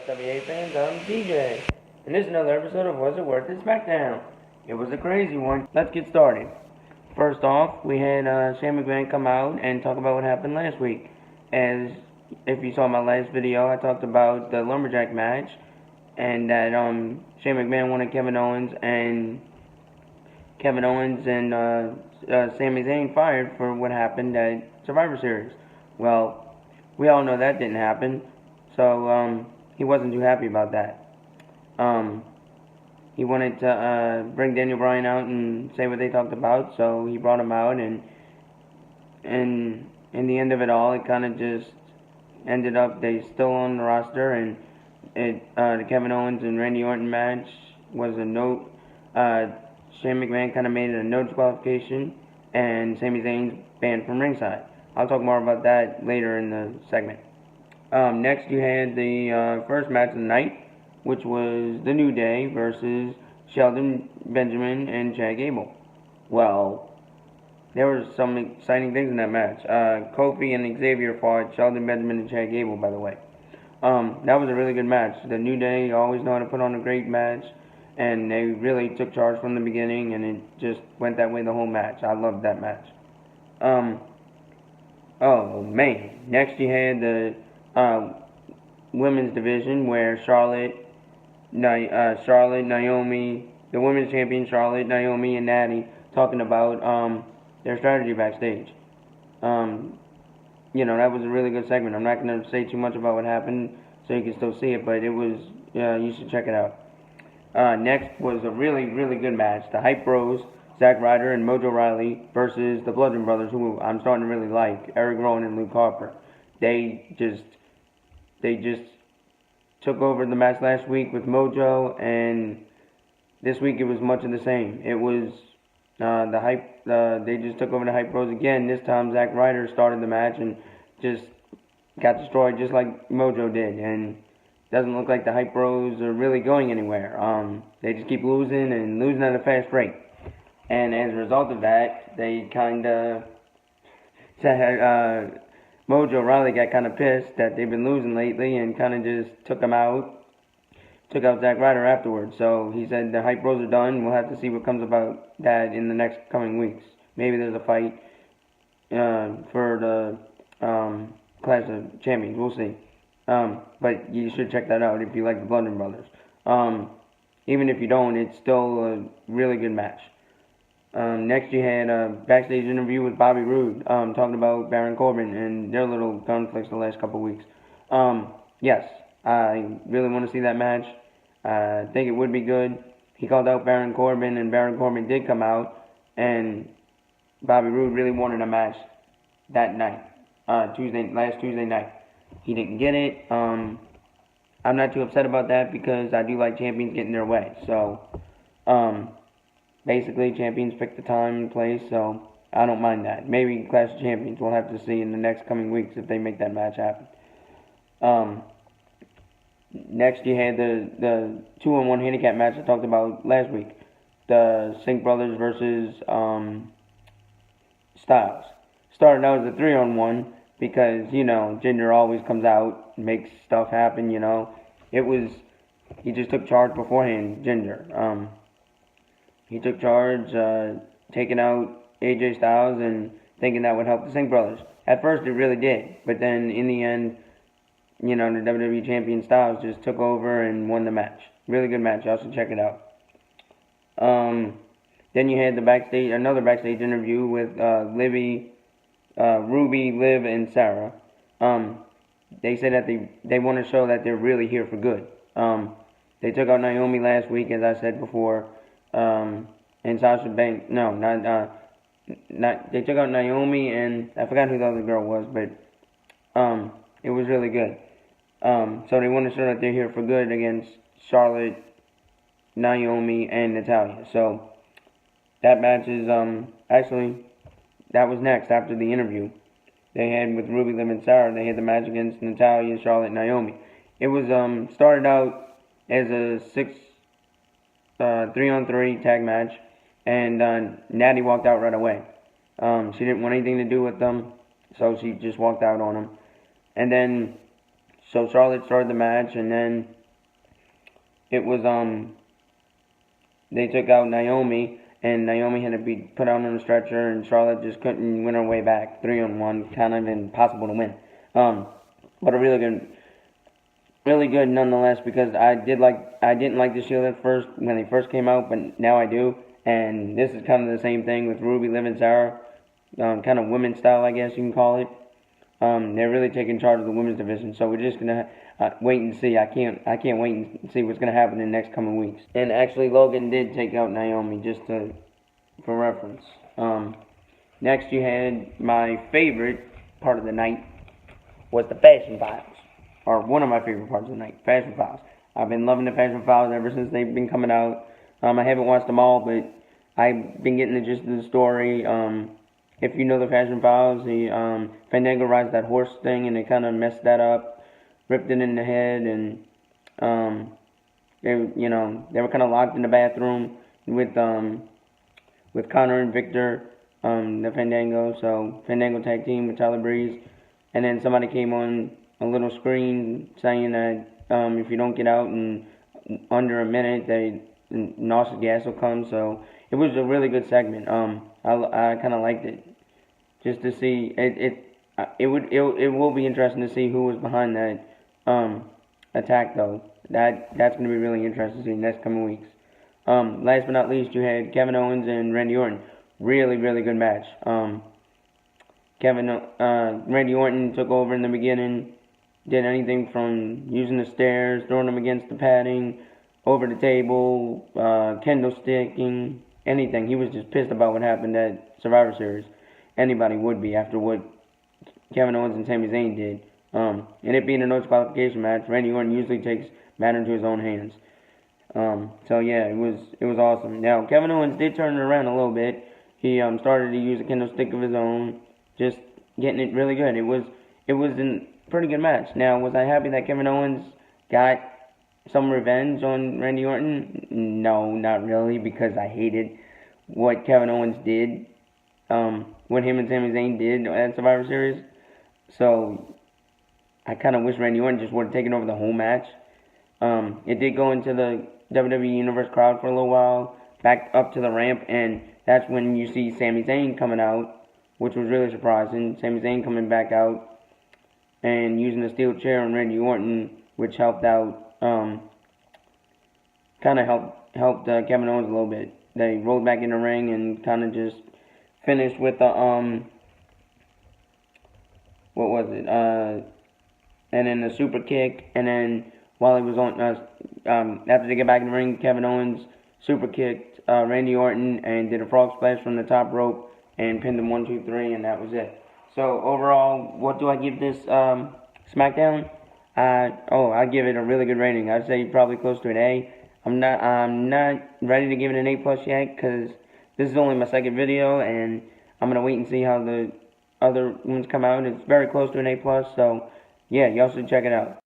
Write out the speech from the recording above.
up, WA fans? I'm TJ, and this is another episode of Was It Worth It SmackDown. It was a crazy one. Let's get started. First off, we had Shane McMahon come out and talk about what happened last week. As if you saw my last video, I talked about the Lumberjack match, and that Shane McMahon wanted Kevin Owens and Sami Zayn fired for what happened at Survivor Series. Well, we all know that didn't happen. So he wasn't too happy about that. He wanted to bring Daniel Bryan out and say what they talked about, so he brought him out, and in the end of it all, it kind of just ended up they still on the roster, and the Kevin Owens and Randy Orton match was a no. Shane McMahon kind of made it a no disqualification, and Sami Zayn's banned from ringside. I'll talk more about that later in the segment. Next, you had the first match of the night, which was The New Day versus Shelton Benjamin and Chad Gable. Well, there were some exciting things in that match. Kofi and Xavier fought Shelton Benjamin and Chad Gable, by the way. That was a really good match. The New Day always know how to put on a great match, and they really took charge from the beginning, and it just went that way the whole match. I loved that match. Oh, man. Next, you had the women's division where Charlotte, Naomi, the women's champion Charlotte, Naomi, and Natty talking about their strategy backstage. That was a really good segment. I'm not going to say too much about what happened so you can still see it, but it was, you should check it out. Next was a really, really good match. The Hype Bros, Zack Ryder and Mojo Rawley versus the Bludgeon Brothers, who I'm starting to really like, Eric Rowan and Luke Harper. They just took over the match last week with Mojo, and this week it was much of the same. It was they just took over the Hype Bros again. This time Zack Ryder started the match and just got destroyed just like Mojo did, and doesn't look like the Hype Bros are really going anywhere. They just keep losing and losing at a fast rate. And as a result of that, they kind of Mojo Rawley got kind of pissed that they've been losing lately and kind of just took out Zack Ryder afterwards. So he said the Hype Bros are done. We'll have to see what comes about that in the next coming weeks. Maybe there's a fight for the Clash of Champions. We'll see. But you should check that out if you like the Bludgeon Brothers. Even if you don't, it's still a really good match. Next, you had a backstage interview with Bobby Roode, talking about Baron Corbin and their little conflicts the last couple weeks. Yes, I really want to see that match. I think it would be good. He called out Baron Corbin, and Baron Corbin did come out, and Bobby Roode really wanted a match that night, last Tuesday night. He didn't get it. I'm not too upset about that because I do like champions getting their way. So, basically, champions pick the time and place, so I don't mind that. Maybe Clash of Champions, we'll have to see in the next coming weeks if they make that match happen. Next, you had the 2-on-1 handicap match I talked about last week. The Sink Brothers versus Styles. Started out as a 3-on-1 because, Jinder always comes out, makes stuff happen, he just took charge beforehand, Jinder. He took charge, taking out AJ Styles and thinking that would help the Singh Brothers. At first, it really did. But then, in the end, the WWE Champion Styles just took over and won the match. Really good match. Y'all should check it out. Then you had another backstage interview with Ruby, Liv, and Sarah. They said that they want to show that they're really here for good. They took out Naomi last week, as I said before. And Sasha Banks, they took out Naomi, and I forgot who the other girl was, but it was really good. So they want to show that they're here for good against Charlotte, Naomi, and Natalya. So that match is that was next after the interview they had with Ruby, Liv, and Sarah. They had the match against Natalya, Charlotte, and Naomi. It was started out as a 3-on-3 tag match, and Natty walked out right away. She didn't want anything to do with them, so she just walked out on them. And then, so Charlotte started the match, and then it was they took out Naomi, and Naomi had to be put out on a stretcher, and Charlotte just couldn't win her way back. 3-on-1, kind of impossible to win. But a really good nonetheless, because I didn't like the Shield at first when they first came out, but now I do. And this is kind of the same thing with Ruby, Liv, and Sarah, kind of women's style, I guess you can call it. They're really taking charge of the women's division, so we're just gonna wait and see. I can't wait and see what's gonna happen in the next coming weeks. And actually, Logan did take out Naomi, just for reference. Next, you had my favorite part of the night was the Fashion Files, or one of my favorite parts of the night, Fashion Files. I've been loving the Fashion Files ever since they've been coming out. I haven't watched them all, but I've been getting the gist of the story. If you know the Fashion Files, the Fandango rides that horse thing, and they kind of messed that up, ripped it in the head, and they were kind of locked in the bathroom with Connor and Victor, the Fandango. So Fandango tag team with Tyler Breeze, and then somebody came on a little screen saying that if you don't get out in under a minute, nauseous gas will come. So it was a really good segment. I kind of liked it, just to see it will be interesting to see who was behind that attack, though. That's going to be really interesting to see in the next coming weeks. Last but not least, you had Kevin Owens and Randy Orton. Really good match. Randy Orton took over in the beginning, did anything from using the stairs, throwing them against the padding, over the table, kendo sticking, anything. He was just pissed about what happened at Survivor Series. Anybody would be after what Kevin Owens and Sami Zayn did. And it being a no disqualification match, Randy Orton usually takes matter into his own hands. So yeah, it was awesome. Now Kevin Owens did turn it around a little bit. He started to use a kendo stick of his own, just getting it really good. It was a pretty good match. Now, was I happy that Kevin Owens got some revenge on Randy Orton? No, not really, because I hated what Kevin Owens did, what him and Sami Zayn did at Survivor Series. So I kind of wish Randy Orton just would have taken over the whole match. It did go into the WWE Universe crowd for a little while, back up to the ramp, and that's when you see Sami Zayn coming out, which was really surprising. Sami Zayn coming back out and using the steel chair on Randy Orton, which helped out, kind of helped Kevin Owens a little bit. They rolled back in the ring and kind of just finished with the, what was it, and then the super kick, and then while he was on, after they get back in the ring, Kevin Owens super kicked Randy Orton and did a frog splash from the top rope and pinned him 1, 2, 3, and that was it. So overall, what do I give this SmackDown? I give it a really good rating. I'd say probably close to an A. I'm not ready to give it an A+ yet, because this is only my second video, and I'm gonna wait and see how the other ones come out. It's very close to an A+, so yeah, y'all should check it out.